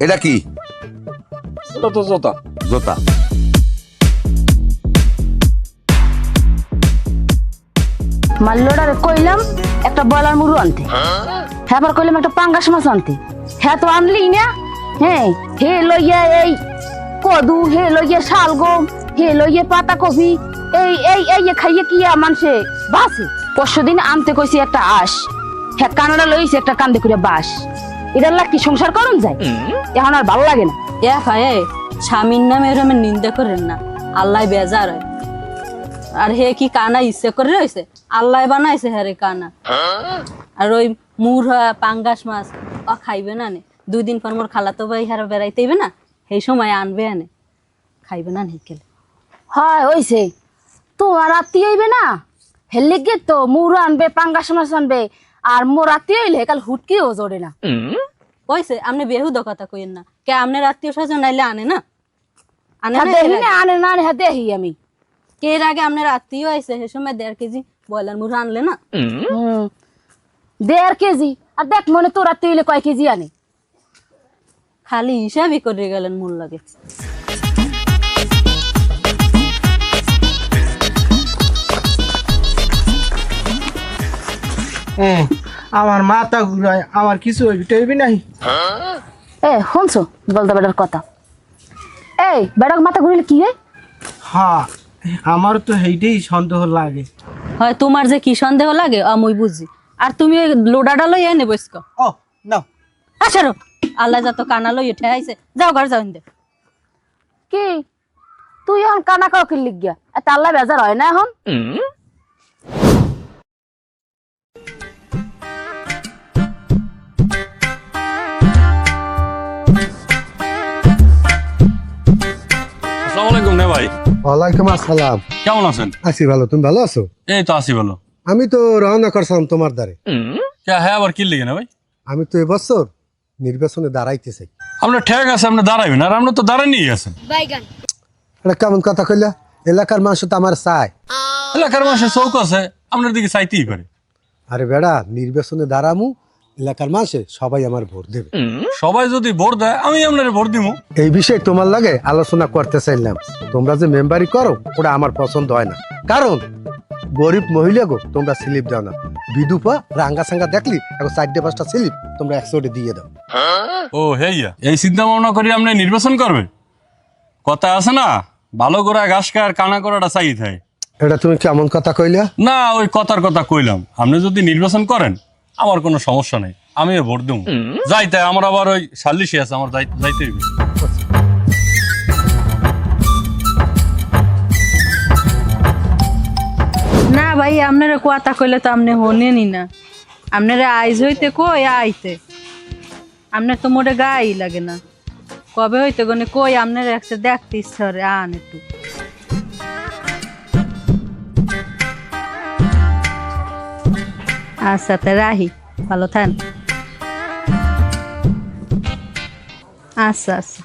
এটা কি? এটা তো জোতা। জোতা। মাল্লোডারে কইলাম একটা বয়লার মুরু আনতে, হ্যাঁ আবার কইলাম একটা পাঙ্গাস মাছ আনতে, হ্যাঁ তো আনলি না। হ্যাঁ হে লইয়া এই কদু, হে লইয়া শালগম, হে লইয়া পাতা কপি, এই এই এই খাইয়ে কি মানুষে বাসে। পরশু দিন আনতে কইছি একটা আঁশ, হ্যাঁ কানাডা লইছে একটা কান্দে করে বাস। এটার লাগ কি সংসার করুন যায়? এখন আর ভালো লাগে না। এ ভাই স্বামীর নামে এরকম নিন্দা করেন না, আল্লাহ বেজার হয়। আর হে কি কানা ইচ্ছে করে রয়েছে, আল্লাহ বানাইছে হ্যারে কানা। আর ওই মুরহা পাঙ্গাস মাছ ও খাইবে না নে, 2 দিন পর মোর খালাতো ভাই হারা বেড়াইতে না, সেই সময় আনবে আনে, খাইবে না নিকেলে। হয় হইছে, তোমার আত্মীয় হইবে না, হেললে গে তো মুরু আনবে, পাঙ্গাস মাছ আনবে, আর মোর আত্মীয় হইলে কাল হুটকিও জোরে না। ওইছে আপনি বেহুদ কথা কইেন না, কে আপনার আত্মীয় স্বজন নাইলে আনে না? আনে না? দেখি না আনে না, হ্যাঁ দেখি আমি। কে এর আগে আপনার আত্মীয় আইছে সে সময় 1.5 কেজি ব্রয়লার মুরগি আনলে না? 1.5 কেজি, আর দেখ মনে তোর আত্মীয় হইলে কয় কেজি আনে। খালি হিসাবই করে গেলেন মূল লাগে। আমার মাথা ঘুরায়, আমার কিছু হইবি নাই। এ শুনছো বলতে বেটার কথা? এই বেটার মাথা ঘুরিলে কি হয়? হ্যাঁ, আমার তো সেইটাই সন্দেহ লাগে। হয় তোমার যে কি সন্দেহ লাগে আমি বুঝি, আর তুমি ওই লোডাটা লই এনে বসক। ও নাও আসারো আল্লাহ যত কানা লই উঠে আইছে, যাও ঘর যাও ইন্দে। কি তুই এখন কানা কাউকে লিখ গিয়া এত আল্লাহ বেজার হয় না এখন? আসসালামু আলাইকুম নে ভাই। ওয়ালাইকুম আসসালাম। কেমন আছেন? আছি ভালো, তুমি ভালো আছো? এই তো আছি ভালো। আমি তো রওনা করছিলাম তোমার দ্বারে। হ্যাঁ আবার কি লিখে না ভাই? আমি তো এবছর নির্বাচনে দাঁড়াইতে চাই। আপনার ঠেক আছে, আপনি দাঁড়াইবেন, আর আপনি তো দাঁড়াই নিয়ে গেছেন। এটা কেমন কথা কইলা? এলাকার মানুষ তো আমার চায়। এলাকার মানুষের চৌক আছে, আপনার দিকে চাইতেই পারে। আরে বেড়া, নির্বাচনে দাঁড়ামু, এলাকার মানুষে সবাই আমার ভোট দেবে। সবাই যদি ভোট দেয় আমি আপনার ভোট দিব। এই বিষয়ে তোমার লাগে আলোচনা করতে চাইলাম। তোমরা যে মেম্বারি করো ওটা আমার পছন্দ হয় না, কারণ গরিব মহিলা গো তোমরা স্লিপ দাও না। বিধুপা রাঙ্গা সাঙ্গা দেখলি এখন 4-5টা স্লিপ তোমরা 100 দিয়ে দাও। ও হেইয়া, এই চিন্তা ভাবনা করি আপনি নির্বাচন করবে? কথা আছে না, ভালো করা ঘাস খায় কানা করাটা চাই থাকে। এটা তুমি কেমন কথা কইলা? না ওই কথার কথা কইলাম, আপনি যদি নির্বাচন করেন আমার কোনো সমস্যা নেই, আমি ভোট দেবো। যাইতে আমার আবার ওই 40 আছে, আমার যাইতে হইবে। না ভাই আপনারা কথা কইলে তো আপনি হনেনি না, আপনারা আইজ হইতে কই আইতে, আপনার তো মোটে গায়ে লাগে না। কবে হইতে গনে কই আপনারা একসাথে দেখতে ইচ্ছা করে, আন একটু। আচ্ছা তা রাহি, ভালো থান। আচ্ছা আচ্ছা।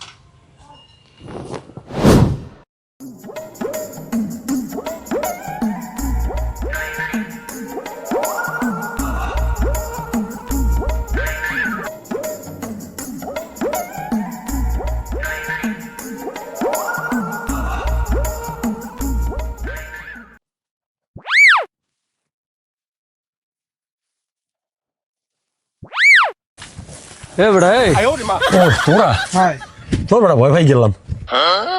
এ বেটা তোরা তোর বেটা ভয় পাই গেলাম।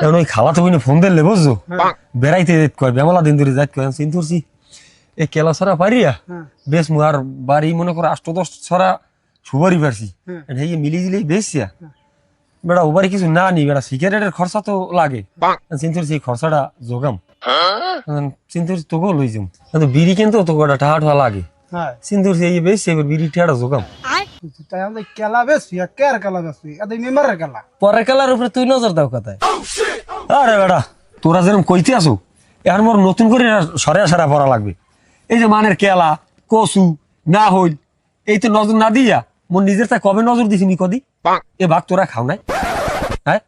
এখন ওই খাওয়া তো ফোন দিলে বুঝছো, বেড়াইতে কয় বেমলা দিন ধরে যাইতে কয় চিন্তা করছি এই কেলা ছড়া পারিয়া বেশ মু আর বাড়ি মনে করো 8-10 ছড়া সুবারি পারছি, এই মিলি দিলেই বেশিয়া বেড়া ও বাড়ি কিছু না নি বেড়া সিগারেটের খরচা তো লাগে, চিন্তা করছি এই খরচাটা যোগাম, চিন্তা করছি তোকেও লই যাম, কিন্তু বিড়ি কিন্তু তোকে টাহা ঠাহা লাগে, চিন্তা করছি এই বেশি এবার বিড়ি ঠাটা যোগাম। পরের খেলার উপরে তুই নজর দাও কথায়। আরে বেটা তোরা যেরকম কইতে আসো এখন মোর নতুন করে সরে সারা পড়া লাগবে। এই যে মানের কেলা কচু না হইল এই তো নজর না দিয়া মোর নিজের তা কবে নজর দিছি নি কদি এ ভাগ তোরা খাও নাই? হ্যাঁ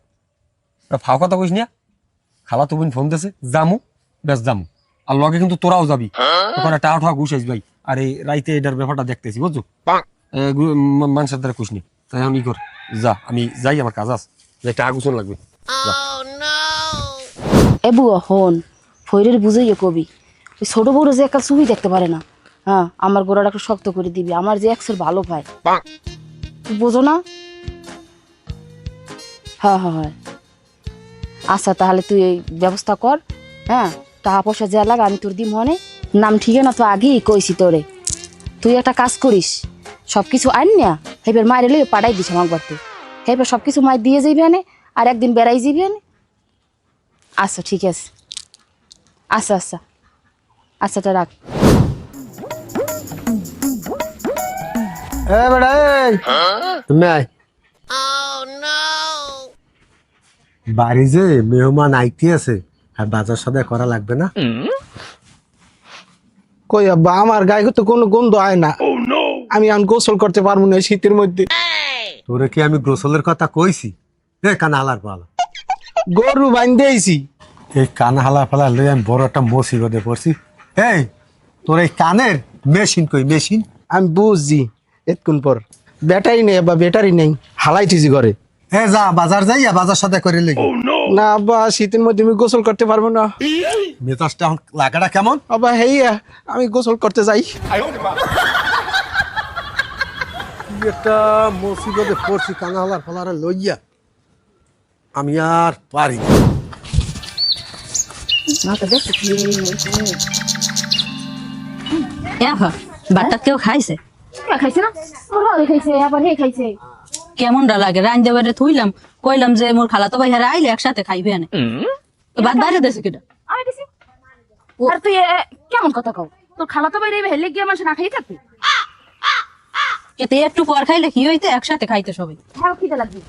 ফাও কথা কইস না, খালা তো বোন ফোন দিছে জামু বেশ জামু, আর লগে কিন্তু তোরাও যাবি, ওখানে টাহা ঠাহা ঘুষ আসবি। আর এই রাইতে এটার ব্যাপারটা দেখতেছি বুঝছো, মানুষের দ্বারা কইস নি। তাই আমি কর যা আমি যাই আমার কাজ আছে যাই টাকা গুছন লাগবে যা। এ বুয়া হন ফৈরের বুঝাইয়ে কবি ওই ছোট বড় যে একটা ছবি দেখতে পারে না, হ্যাঁ আমার গোড়াটা একটু শক্ত করে দিবি, আমার যে একসের ভালো পায় তুই বোঝো না। হ্যাঁ হ্যাঁ হ্যাঁ আচ্ছা তাহলে তুই এই ব্যবস্থা কর, হ্যাঁ টাকা পয়সা যা লাগে আমি তোর দিই মনে নাম ঠিক না তো আগেই কইছি তোরে। তুই একটা কাজ করিস, সব কিছু আন না এবার মায়ের লইয়ে পাঠাই দিস আমার বাড়িতে, এবার সব কিছু মায়ের দিয়ে যাইবে আনে আর একদিন বেড়াই যাবি আনে। আচ্ছা ঠিক আছে, আচ্ছা আচ্ছা আচ্ছা তা রাখ। এ বেটা এই তুমি আয়। বাড়ি যে মেহমান আইতে আছে আর বাজার সদাই করা লাগবে না? কই আব্বা আমার গায়ে তো কোনো গন্ধ আয় না, আমি এখন গোসল করতে পারবো না এই শীতের মধ্যে। তোরে কি আমি গোসলের কথা কইছি? এ কানা হালার পালা, গরু বান্ধে আইছি। এই কানা হালা ফালা লই আমি বড় একটা মুসিবতে পড়ছি। এই তোর এই কানের মেশিন কই মেশিন? আমি বুঝছি এতক্ষণ পর ব্যাটারি নেই আব্বা, ব্যাটারি নেই, হালাইতেছি ঘরে। এ যা বাজার যাইয়া বাজার সাথে করে লেগে। না আব্বা শীতের মধ্যে আমি গোসল করতে পারবো না। মেজাজটা এখন লাগাটা কেমন? আব্বা হেইয়া আমি গোসল করতে যাই। একটা মুসিবতে পড়ছি কানা হালার ফালারে লইয়া, আমি আর পারি না। বাটাত কেউ খাইছে খাইছে না খাইছে আবার হে খাইছে। কেমনটা লাগে রান্ধে বাইরে থুইলাম কইলাম যে মোর খালাতো ভাই হারা আইলে একসাথে খাইবে আনে বাদ বাইরে দেছে কিটা। আমি দিছি আর তুই কেমন কথা কও, তোর খালা তো বাইরে হেলে গিয়ে মানুষ না খাই থাকবি। এতে একটু পর খাইলে কি হইতে একসাথে খাইতে সবাই। হ্যাঁ খিদে লাগবে।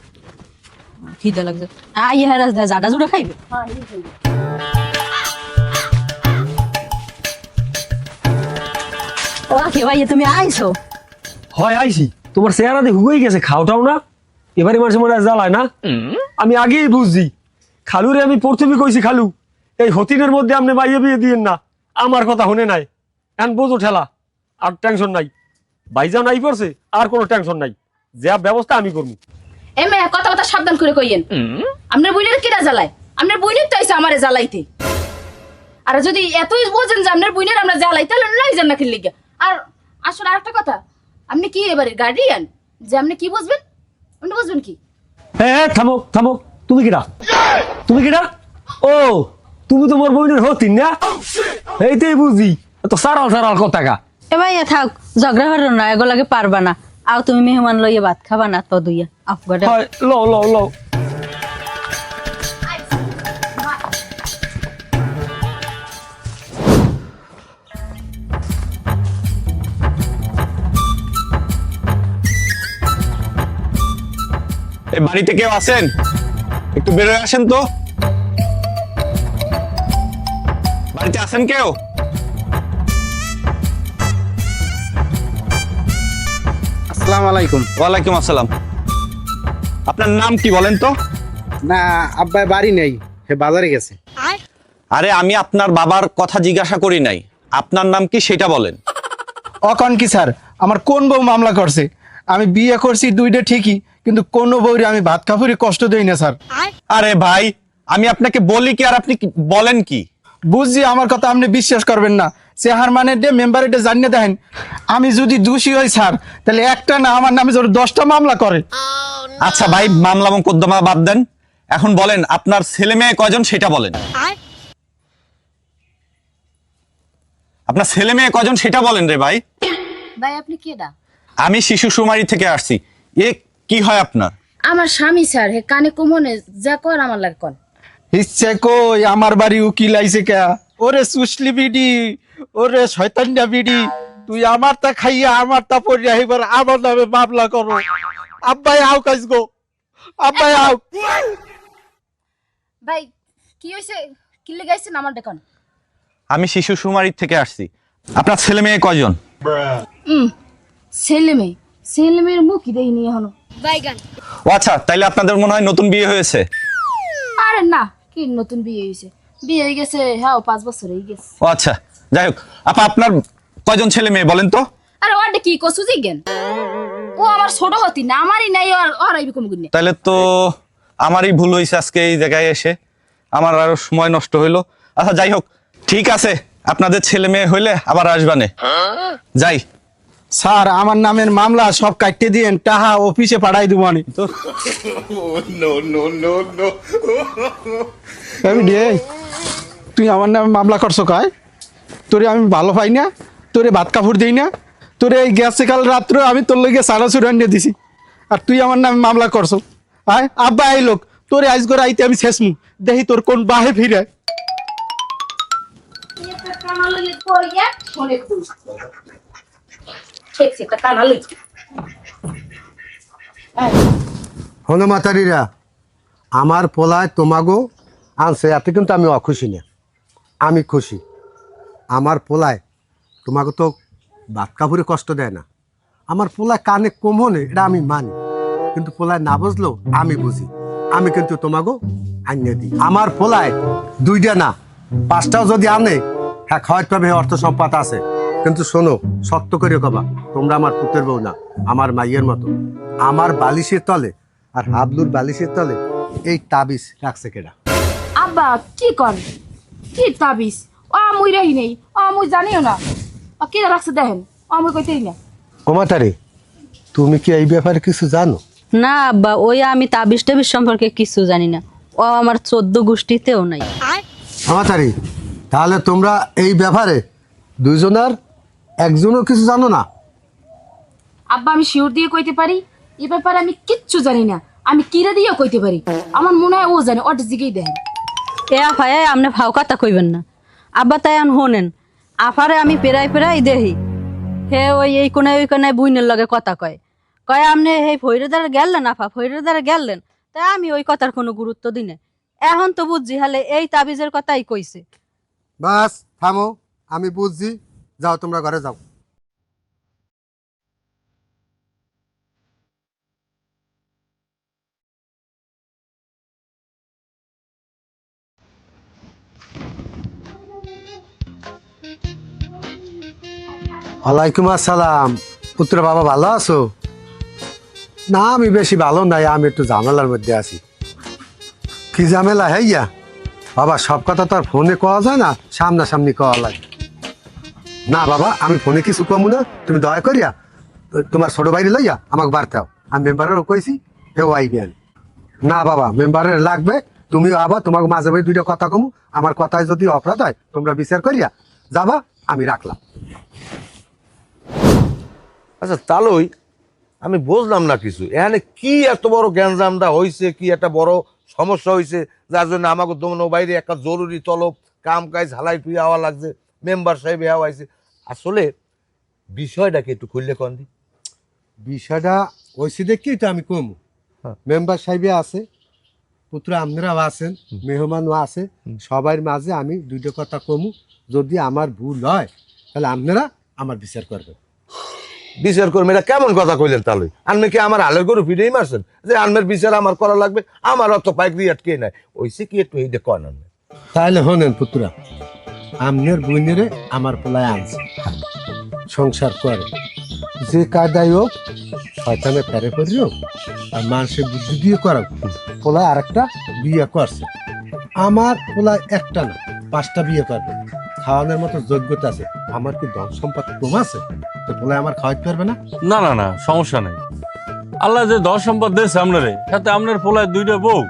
খিদে লাগছে আই হারা জাডা জুড়ে খাইবে। হ্যাঁ এই খাইবে। ও কে ভাই তুমি আইছো? হয় আইছি তোমার চেহারা দিয়ে হুগেই গেছে খাওটাও না এবারে মানুষ মনে হয় জ্বালায় না। আমি আগেই বুঝছি খালু রে আমি প্রথমে কইছি খালু এই হতিনের মধ্যে আপনি মাইয়ে বিয়ে দিয়েন না, আমার কথা শুনে নাই এখন বোঝো ঠেলা আর টেনশন নাই বাইজাও নাই পড়ছে আর কোনো টেনশন নাই, যা ব্যবস্থা আমি করবো। এ মেয়ে কথা কথা সাবধান করে কইয়েন, আপনার বইনের কিরা জ্বালায়, আপনার বইনের তো আইসা আমারে জ্বালাইতে। আর যদি এতই বোঝেন যে আপনার বইনের আমরা জ্বালাই তাহলে নাই জান না খেলে গিয়া। আর আসলে আরেকটা কথা, আপনি কি এবারে গার্ডিয়ান যে আপনি কি বুঝবেন, আপনি বুঝবেন কি? হ্যাঁ থামো থামো, তুমি কিরা তুমি কিরা? ও তুমি তো মোর বইনের হতিন না, এইটাই বুঝি তো সারাল সারাল কথা কা। এ ভাই থাক ঝগড়া হরো না এগুলাকে পারবা না। আও তুমি মেহমান লইয়া ভাত খাবা না তো দুইয়া আফগারে হয় লও লও লও। এই বাড়িতে কেউ আছেন? একটু বের হয়ে আসেন তো। বাড়িতে আছেন কেউ? আসসালামু আলাইকুম। ওয়ালাইকুম আসসালাম। আপনার নাম কি বলেন তো? না আব্বা বাড়ি নেই, হে বাজারে গেছে। আরে আমি আপনার বাবার কথা জিজ্ঞাসা করি নাই, আপনার নাম কি সেটা বলেন। অকন কি স্যার, আমার কোন বউ মামলা করছে? আমি বিয়ে করছি দুইটা ঠিকই, কিন্তু কোন বউরে আমি ভাত খাপুরে কষ্ট দেই না স্যার। আরে ভাই আমি আপনাকে বলি কি আর আপনি বলেন কি? বুঝছি আমার কথা আপনি বিশ্বাস করবেন না, চেহার মানে মেম্বার এটা জানিয়ে দেখেন। আমি যদি দোষী হই স্যার তাহলে একটা না আমার নামে জোর 10টা মামলা করে। আচ্ছা ভাই মামলা মোকদ্দমা বাদ দেন, এখন বলেন আপনার ছেলে মেয়ে কয়জন সেটা বলেন। আপনার ছেলে মেয়ে কয়জন সেটা বলেন রে ভাই। ভাই আপনি কেডা? আমি শিশু সুমারি থেকে আসছি। এ কি হয় আপনার? আমার স্বামী স্যার, হে কানে কমনে যা কর আমার লাগে কর। ইচ্ছে কই আমার বাড়ি উকিল আইছে কে? ওরে সুসলি বিডি, ওরে শয়তান্ডা বিডি, তুই আমার তা খাইয়া আমার তা পড়িয়া এবার আমার নামে মামলা করো। আব্বাই আও কাজ গো, আব্বাই আও। ভাই কি হইছে, কি লাগাইছেন আমার দেখুন? আমি শিশু সুমারি থেকে আসছি। আপনার ছেলে মেয়ে কয়জন? ছেলে মেয়ের মুখই দেখিনি এখনো। ও আচ্ছা, তাইলে আপনাদের মনে হয় নতুন বিয়ে হয়েছে। আরে না, কি নতুন বিয়ে হয়েছে? বিয়ে হয়ে গেছে হ্যাঁ 5 বছর হয়ে গেছে। ও আচ্ছা, যাই হোক, আপনার কয়জন ছেলে মেয়ে বলেন তো? আরে ওটা কি কসু জিগেন, ও আমার ছোট হতি না, আমারই নাই, ওর আইবি কম গুণ। তাহলে তো আমারই ভুল হয়েছে আজকে এই জায়গায় এসে, আমার আরো সময় নষ্ট হইলো। আচ্ছা যাই হোক, ঠিক আছে, আপনাদের ছেলে মেয়ে হইলে আবার আসবানে। যাই। স্যার আমার নামের মামলা সব কাটতে দিয়েন, টাহা অফিসে পাঠাই দিব আমি। তুই আমার নামে মামলা করছো কয়? তোরে আমি ভালো পাই না, তোরে ভাত কাপড় দিই না, তোরে এই গেছে কাল রাত্রে আমি তোর লগে সারা চুরান দিয়ে দিছি, আর তুই আমার নামে মামলা করছো। আয় আব্বা এই লোক, তোরে আইস করে আইতে আমি শেষমু, দেখি তোর কোন বাহে ফিরে। হনুমাতারিরা, আমার পোলায় তোমাগো আনছে, এতে কিন্তু আমি অখুশি না, আমি খুশি। আমার পোলায় তোমাকে তো ভাত কাপড়ে কষ্ট দেয় না, আমার পোলায় কানে কমনে এটা আমি মানি, কিন্তু পোলায় না বুঝলেও আমি বুঝি, আমি কিন্তু তোমাগো আনিয়ে দিই। আমার পোলায় 2টা না 5টাও যদি আনে, হ্যাঁ খাওয়াইতে পাবে, অর্থ সম্পদ আছে, কিন্তু শোনো, সত্য করে কবা, তোমরা আমার পুত্রের বউ না, আমার মাইয়ের মতো। আমার বালিশের তলে আর হাবলুর বালিশের তলে এই তাবিজ রাখছে কেডা? আব্বা কি কর, কি তাবিজ? ও মুই রহি নেই, ও মুই জানিও না, ও কি রাখছে দেখেন, ও মুই কইতেই না। কোমাতারি, তুমি কি এই ব্যাপারে কিছু জানো? না আব্বা, ওই আমি তাবিজ টাবিজ সম্পর্কে কিছু জানি না, ও আমার 14 গোষ্ঠীতেও নাই। কোমাতারি, তাহলে তোমরা এই ব্যাপারে দুইজনের একজনও কিছু জানো না? আব্বা আমি শিওর দিয়ে কইতে পারি, এ ব্যাপারে আমি কিচ্ছু জানি না, আমি কিরে দিয়ে কইতে পারি, আমার মনে হয় ও জানে, ওর দিকেই দেখেন। এ আফায় আপনি ফাও কথা কইবেন না আব্বা, তাই আন হোনেন, আফারে আমি পেরাই দেখি হে ওই এই কোনায় ওই কোনায় বুইনের লগে কথা কয়, কয় আপনি এই ফৈরেদার গেলেন, আফা ফৈরেদার গেলেন, তাই আমি ওই কথার কোনো গুরুত্ব দিই না। এখন তো বুঝছি হালে এই তাবিজের কথাই কইছে। বাস থামো, আমি বুঝছি, যাও তোমরা ঘরে যাও। ওয়ালাইকুম আসসালাম। পুত্র বাবা ভালো আছো? না আমি বেশি ভালো নাই, আমি একটু ঝামেলার মধ্যে আছি। কি ঝামেলা হইয়া বাবা? সব কথা তো আর ফোনে কওয়া যায় না, সামনাসামনি কওয়া লাগে। না বাবা, আমি ফোনে কিছু কমু না, তুমি দয়া করিয়া তোমার ছোট বাইরে লইয়া আমাকে বার্তাও, আমি মেম্বারেরও কইছি, কেউ আইবেন না। বাবা মেম্বারের লাগবে, তুমিও আবার তোমাকে মাঝে মাঝে 2টা কথা কমু, আমার কথায় যদি অপরাধ হয় তোমরা বিচার করিয়া যাবা, আমি রাখলাম। আচ্ছা তালই আমি বুঝলাম না কিছু, এখানে কি এত বড় গ্যাঞ্জামটা হয়েছে, কি একটা বড় সমস্যা হয়েছে যার জন্য আমাকে দমন বাইরে একটা জরুরি তলব কাম কাজ হালাই টুয়ে হওয়া লাগছে, মেম্বার সাহেব হওয়া হয়েছে। আসলে বিষয়টাকে একটু খুললে কন দি। বিষয়টা হয়েছে দেখি তো আমি কমু, মেম্বার সাহেবে আছে, পুত্র আপনারাও আছেন, মেহমানও আছে, সবার মাঝে আমি 2টা কথা কমু, যদি আমার ভুল হয় তাহলে আপনারা আমার বিচার করবেন। বিচার করবেন এটা কেমন কথা কইলেন তালই? আপনি কি আমার আলের গরু ফিরেই মারছেন যে আনমের বিচার আমার করা লাগবে? আমার অত পাইক দিয়ে আটকে নাই, ওইসে কি একটু এইটা কন আনবে। তাহলে হনেন পুত্রা, আমনের বইনেরে আমার পোলায় আনছে, সংসার করে, যে কায়দায় হোক শয়তানে ফেরে করিও আর মানুষের বুদ্ধি দিয়ে করা, পোলায় আরেকটা বিয়ে করছে। আমার পোলায় একটা না 5টা বিয়ে করবে, খাওয়ানোর মতো যোগ্যতা আছে। আমার কি ধন সম্পদ কম আছে তো পোলায় আমার খাওয়াইতে পারবে না? না না না, সমস্যা নেই। আল্লাহ যে ধন সম্পদ দিয়েছে আপনারে, তাতে আপনার পোলায় 2টা বউ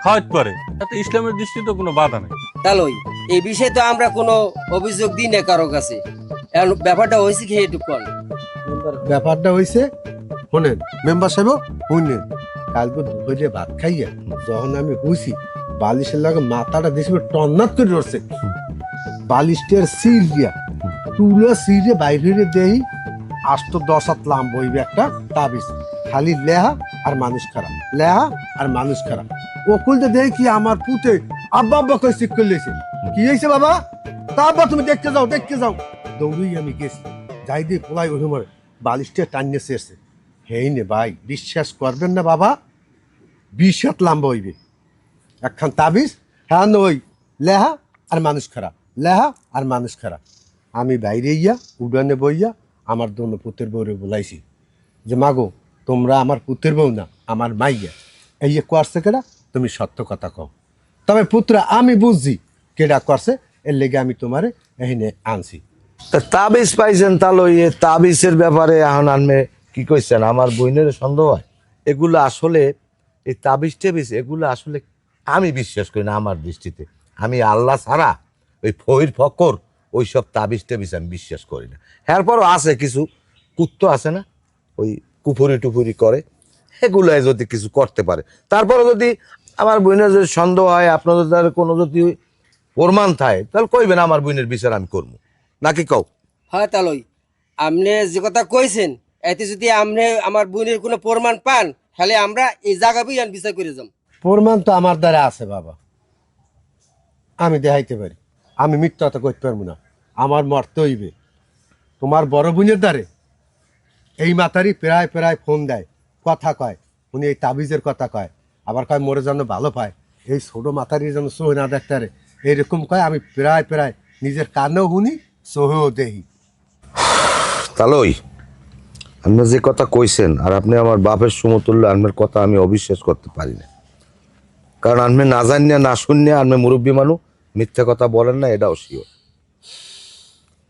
খাওয়াইতে পারে, তাতে ইসলামের দৃষ্টিতে কোনো বাধা নেই। তাহলে এই বিষয়ে তো আমরা কোনো অভিযোগ দিই না কারো কাছে, এখন ব্যাপারটা হয়েছে কি একটু কল। ব্যাপারটা হয়েছে শোনেন মেম্বার সাহেব, শুনেন, কালকে দুপুরে ভাত খাইয়া যখন আমি হুইছি, বালিশের লাগে মাথাটা দেখি টন্নাত করে রয়েছে, বালিশটার সিল দিয়া তুলে সিরে বাইরে দেই, 8-10 লাম বইবে একটা তাবিজ, খালি লেহা আর মানুষ খারাপ, লেহা আর মানুষ খারাপ। ও খুলতে দেখি কি আমার পুতে আব্বা আব্বা কই শিখ করে লেছে। কি হয়েছে বাবা? তা আব্বা তুমি দেখতে যাও, দেখতে যাও। দৌড়েই আমি গেছি, যাই দিয়ে পোলাই ওঠে মরে বালিশটা টানিয়ে শেষে। হেই নে ভাই, বিশ্বাস করবেন না বাবা, 20 হাত লাম্বা হইবে একখান তাবিজ। হ্যাঁ ওই লেহা আর মানুষ খারাপ, লেহা আর মানুষ খারাপ। আমি বাইরে ইয়া উডানে বইয়া আমার দোনো পুতের বউরে বলাইছি যে মাগো তোমরা আমার পুত্রের বউ না, আমার মাইয়া। এই যে করছে কেডা, তুমি সত্য কথা কও। তবে পুত্র আমি বুঝছি কেডা করছে, এর লেগে আমি তোমারে এখানে আনছি। তা তাবিজ পাইছেন তালই, এ তাবিজের ব্যাপারে এখন আনমে কি কইছেন? আমার বইনের সন্দেহ হয় এগুলো আসলে, এই তাবিজ টেবিজ এগুলো আসলে আমি বিশ্বাস করি না। আমার দৃষ্টিতে আমি আল্লাহ ছাড়া ওই ফইর ফকর ওইসব তাবিজ টেবিজ আমি বিশ্বাস করি না। এরপরও আছে কিছু কুত্তো আছে না, ওই কুফুরি টুফুরি করে, এগুলাই যদি কিছু করতে পারে। তারপরে যদি আমার বোনের যদি সন্দেহ হয়, আপনাদের দ্বারা কোনো যদি প্রমাণ থাকে, তাহলে কইবেন আমার বোনের বিচার আমি করবো, নাকি কও? হয় তালই, আপনি যে কথা কইছেন এতে যদি আপনি আমার বোনের কোনো প্রমাণ পান, তাহলে আমরা এই জায়গাতেই বিচার করে যাম। প্রমাণ তো আমার দ্বারা আছে বাবা, আমি দেখাইতে পারি। আমি মিথ্যা কথা করতে পারবো না, আমার মরতে হইবে। তোমার বড় বোনের দ্বারে এই মাতারি প্রায় প্রায় ফোন দেয়, কথা কয়, উনি এই তাবিজের কথা কয়, আবার কয় মোরে যেন ভালো পায়, এই ছোট মাতারি যেন সহে না দেখতারে, এইরকম কয়। আমি প্রায় প্রায় নিজের কানেও শুনি, সহেও দেহি। তালই, আপনি যে কথা কইছেন, আর আপনি আমার বাপের সমতুল্য, আপনার কথা আমি অবিশ্বাস করতে পারি না। কারণ আপনি না জানিয়া না শুনিয়া আপনি মুরব্বী মানুষ, মিথ্যা কথা বলেন না, এটাও শিওর।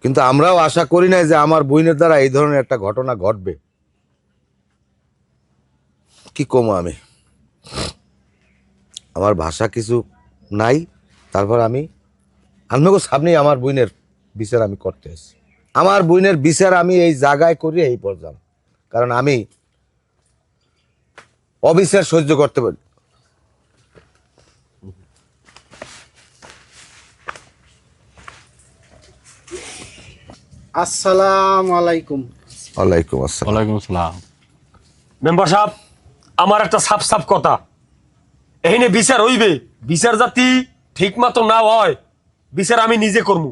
কিন্তু আমরাও আশা করি নাই যে আমার বইনের দ্বারা এই ধরনের একটা ঘটনা ঘটবে। কি কমো আমি, আমার ভাষা কিছু নাই। তারপর আমি আপনাকে সামনেই আমার বইনের বিচার আমি করতে এসেছি। আমার বইনের বিচার আমি এই জায়গায় করি, এই পর্যন্ত। কারণ আমি অবিচার সহ্য করতে পারি। আসসালামু আলাইকুম। ওয়ালাইকুম আসসালাম। ওয়ালাইকুম আসসালাম। মেম্বার সাহেব, আমার একটা সাফ সাফ কথা, এখানে বিচার হইবে। বিচার জাতি ঠিক মতো না হয়, বিচার আমি নিজে করবো।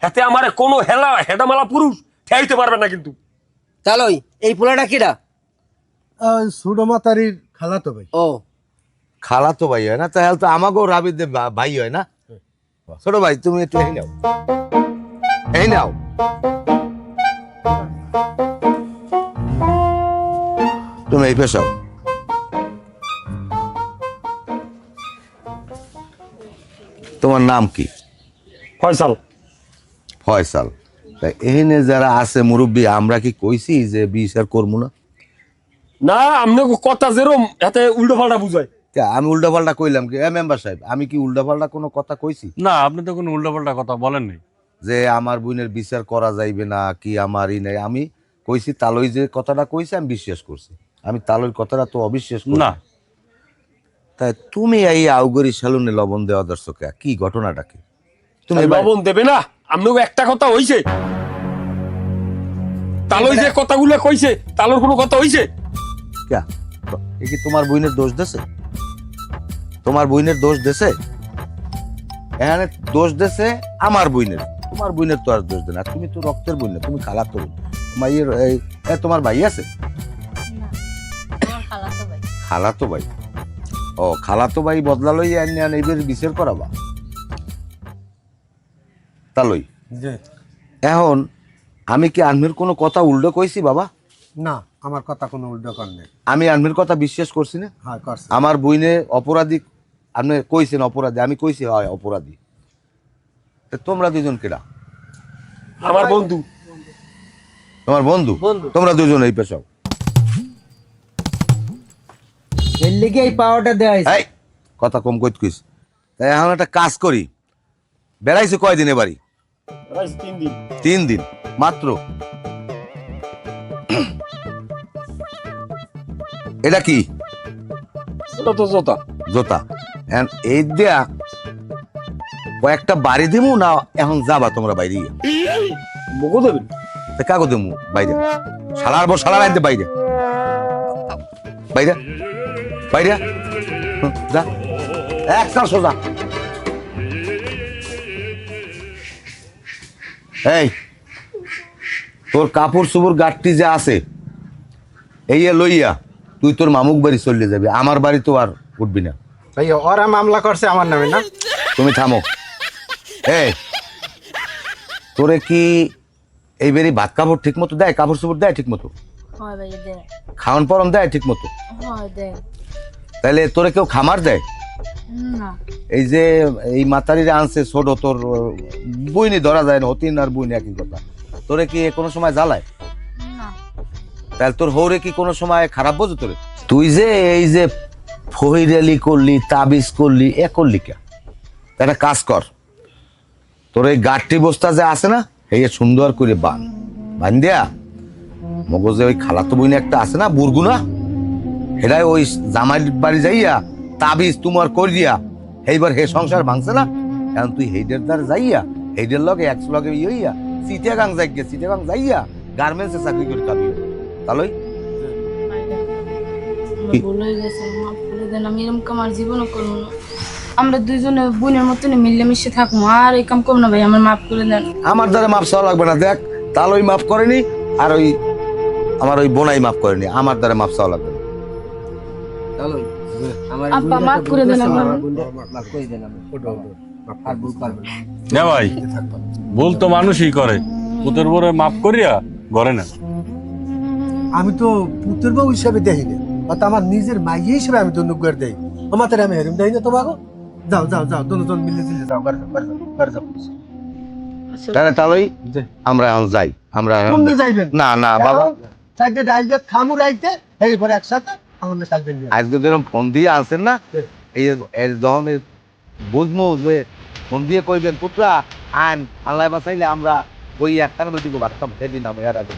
হাতে আমার কোনো হেডামালা পুরুষ ঠেয়াইতে পারবে না। কিন্তু তালই, এই পোলাটা কিডা? ছোট মাতারির খালাতো ভাই। ও, খালা তো ভাই হয় না, তাহলে তো আমাকেও রাবিদের ভাই হয় না। ছোট ভাই, তুমি একটু এই নাও, এই নাও। তুমি এই পেশাও। তোমার নাম কি? ফয়সাল। ফয়সাল। তাই এখানে যারা আছে মুরব্বী, আমরা কি কইছি যে বিচার করবো না? না, আপনি কথা যেরম হাতে উল্টো পাল্টা বুঝায়। কে, আমি উল্টাপাল্টা কইলাম কি? মেম্বার সাহেব, আমি কি উল্টাপাল্টা কোনো কথা কইছি? না, আপনি তো কোনো উল্টাপাল্টা কথা বলেন নাই। যে আমার বোনের বিচার করা যাইবে না কি আমারই নাই, আমি কইছি তালই যে কথাটা কইছে আমি বিশ্বাস করছি। আমি তালইর কথাটা তো অবিশ্বাস করি না। না। তাই তুমি এই আউগরি সেলুনে লবণ দেওয়া দর্শক, কি ঘটনাটা কি? তুমি এবার- লবণ দেবে না? আপনাকে একটা কথা হইছে? তালই যে কথাগুলো কইছে, তালর কোনো কথা হইছে? ক্যা? এ কি তোমার বোনের দোষ দেছে? তোমার বোনের দোষ দেছে? এখানে দোষ দেছে আমার বোনের। তোমার বোনের তো আর দোষ দেয় না, তুমি তো রক্তের বোন না, তুমি খালাতো বোন। মাইয়ের তোমার ভাই আছে? খালাতো ভাই। ও, খালাতো ভাই বদলালই এইবার বিচার করাবা তালই। এখন আমি কি আনমির কোনো কথা উল্টো কইছি বাবা? না, আমার কথা কোনো উল্টো কর নেই। আমি আনমির কথা বিশ্বাস করছি না। হ্যাঁ করছে। আমার বইনে অপরাধী আপনি কইছেন অপরাধী, আমি কইছি হয় অপরাধী। তা তোমরা দুজন কেডা? আমার বন্ধু। তোমার বন্ধু? তোমরা দুজন এই পেশাও। এর লিগে এই পাওয়ারটা দেওয়া হয়েছে। এই কথা কম কইত কইস। তাই এখন একটা কাজ করি, বেড়াইছে কয়দিনে বাড়ি? 3 দিন। 3 দিন মাত্র। এটা কি? ওটা তো জোতা। জোতা। এখন এই দিয়া কয়েকটা বাড়ি দিমু না এখন যাবা তোমরা বাইরে? মুখো দেবেন? কাগজ দিমু বাইরে, শালার বো শালার আনতে বাইরে, বাইরে বাইরে যা একটা সোজা। এই তোর কাপড় চোপড় গাঠটি যে আছে এই লইয়া তুই তোর মামুক বাড়ি চলে যাবি, আমার বাড়ি তো আর উঠবি না। ভাইয়া ওরা মামলা করছে আমার নামে না? তুমি থামো। এই তোরে কি এইবারই ভাত কাপড় ঠিক মতো দেয়? কাপড় চোপড় দেয় ঠিক মতো? হয় ভাই দে খাওয়ান পরম দেয় ঠিক মতো? হয় দে তাহলে তোরে কেউ খামার দেয়? না এই যে এই মাতারিরা আনছে ছোট, তোর বইনি ধরা যায় না, অতিন আর বইনি একই কথা। তোরে কি কোনো সময় জ্বালায়? না তাহলে তোর হৌরে কি কোনো সময় খারাপ বোঝে তোরে? তুই যে এই যে ফহিরালি করলি, তাবিজ করলি, এ করলি কে? একটা কাজ কর, তোর এই গাঠটি বস্তা যে আছে না, এই সুন্দর করে বান দিয়া মগজে ওই খালাতো বইনি একটা আছে না বুরগুনা, হেরাই ওই জামাই বাড়ি যাইয়া তাবিজ তোমার করি দিয়া এইবার হে সংসার ভাঙছে না, কারণ তুই হেইডের দ্বার যাইয়া হেইডের লগে একশো লগে ইয়া চিটাগাং যাইয়া গার্মেন্টসে চাকরি করে খাবি। তাহলে ভুল হয়ে গেছে মাফ করে দেন আমি এরকম কাম আর জীবনও করবো না আমরা দুইজনে বোনের মতন মিলেমিশে থাকবো আর এই কাম করবো না ভাই আমার মাফ করে দেন আমার দ্বারা মাপ চাওয়া লাগবে না, দেখ তালই মাফ করেনি আর ওই আমার ওই বোনাই মাফ করেনি, আমার দ্বারা মাপ চাওয়া লাগবে না। তালই আমার আব্বা মাফ করে দেন আমার মাফ করে দেন আর ভুল করবে না। না ভাই, ভুল তো মানুষই করে, পুতের বড় মাফ করিয়া ঘরে না। আমি তো পুত্র বউ হিসাবে দেখি না, অর্থাৎ আমার নিজের মাইয়ে হিসেবে আমি তো নুগ্গার দেই। আমাদের আমি হেরম দেই না তোমাকে। যাও যাও যাও, দুজন মিলে জিলে যাও, ঘরে যাও। তাহলে তালই আমরা এখন যাই। আমরা কোনদিন যাইবেন? না না বাবা, সাইডে ডাইলে খামু রাইতে এইবারে একসাথে আমাদের সাইডে নিয়ে আজকে যেরকম ফোন দিয়ে আনছেন না, এই যখন বুঝবো যে ফোন দিয়ে কইবেন পুত্রা আন আল্লাহ বাঁচাইলে আমরা ওই একখানে দিব বাচ্চা সেদিন আমি আর আগে